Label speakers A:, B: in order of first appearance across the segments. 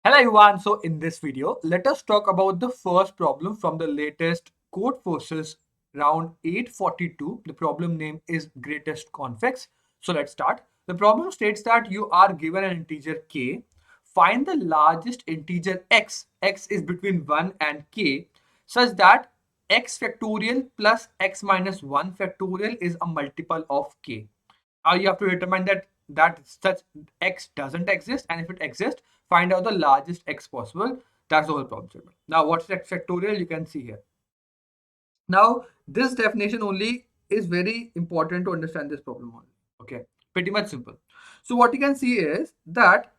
A: Hello everyone, so in this video, let us talk about the first problem from the latest Codeforces round 842. The problem name is greatest convex. So let's start. The problem states that you are given an integer k. Find the largest integer x is between 1 and k, such that x factorial plus x minus 1 factorial is a multiple of k. You have to determine that such x doesn't exist, and if it exists, find out the largest x possible. That's the whole problem statement. Now, what's x factorial? You can see here. Now, this definition only is very important to understand this problem only. Okay, pretty much simple. So what you can see is that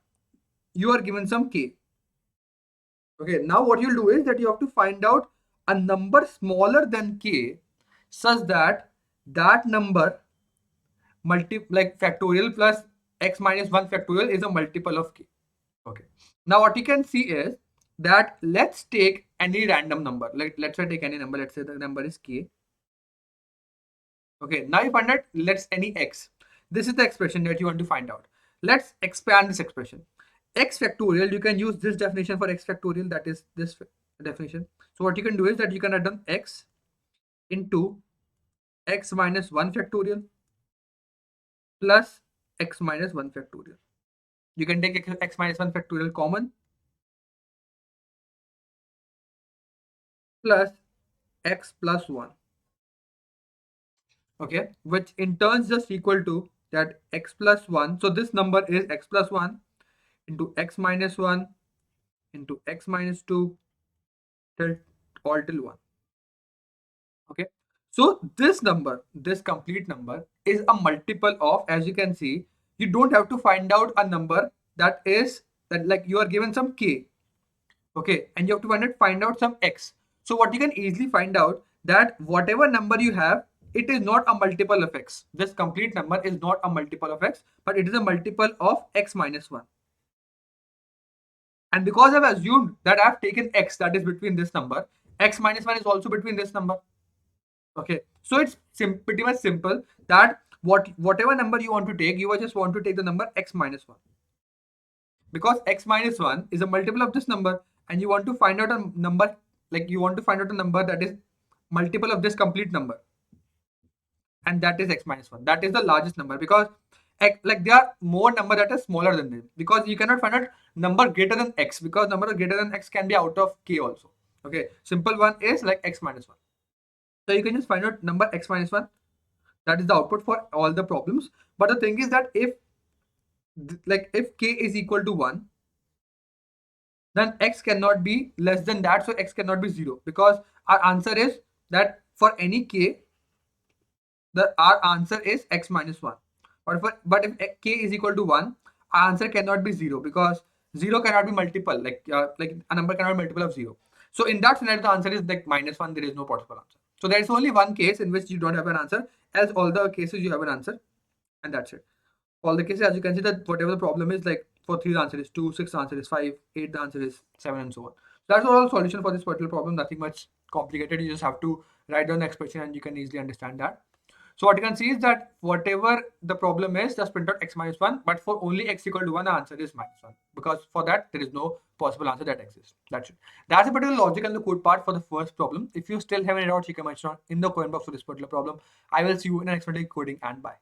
A: you are given some k. Okay, now what you'll do is that you have to find out a number smaller than k, such that that number like factorial plus x minus 1 factorial is a multiple of k. Okay, now what you can see is that let's take any random number, like let's say take any number, let's say the number is k. Okay, now you find out, let's any x. This is the expression that you want to find out. Let's expand this expression. X factorial, you can use this definition for x factorial, that is this definition. So what you can do is that you can write down x into x minus 1 factorial plus x minus 1 factorial. You can take x minus 1 factorial common plus x plus 1. Okay, which in turn is just equal to that x plus 1. So this number is x plus 1 into x minus 1 into x minus 2 till all till 1. Okay, so this number, this complete number is a multiple of, as you can see, you don't have to find out a number that is that, like you are given some k. Okay, and you have to find out some x. So what you can easily find out that whatever number you have, it is not a multiple of x. This complete number is not a multiple of x, but it is a multiple of x minus 1. And because I've assumed that I've taken x that is between this number, x minus 1 is also between this number. Okay, so it's pretty much simple that whatever number you want to take, you just want to take the number x minus 1. Because x minus 1 is a multiple of this number, and you want to find out a number, like you want to find out a number that is multiple of this complete number, and that is x minus 1. That is the largest number, because like there are more number that are smaller than this, because you cannot find out number greater than x, because number greater than x can be out of k also. Okay, simple one is like x minus 1. So you can just find out number x minus 1. That is the output for all the problems. But the thing is that if k is equal to 1, then x cannot be less than that, so x cannot be 0, because our answer is that for any k, our answer is x minus 1. But if k is equal to 1, our answer cannot be 0, because 0 cannot be multiple, like a number cannot be multiple of 0. So in that scenario, the answer is like minus 1. There is no possible answer. So there is only one case in which you don't have an answer, else all the cases you have an answer, and that's it. All the cases, as you can see, that whatever the problem is, like for 3 the answer is 2, 6 the answer is 5, 8 the answer is 7, and so on. So that's all solution for this particular problem. Nothing much complicated. You just have to write down the expression and you can easily understand that. So what you can see is that whatever the problem is, just print out x minus 1, but for only x equal to 1, the answer is minus 1, because for that there is no possible answer that exists. That's it. That's a particular logic and the code part for the first problem. If you still have any doubts, you can mention in the comment box for this particular problem. I will see you in the next video coding, and bye.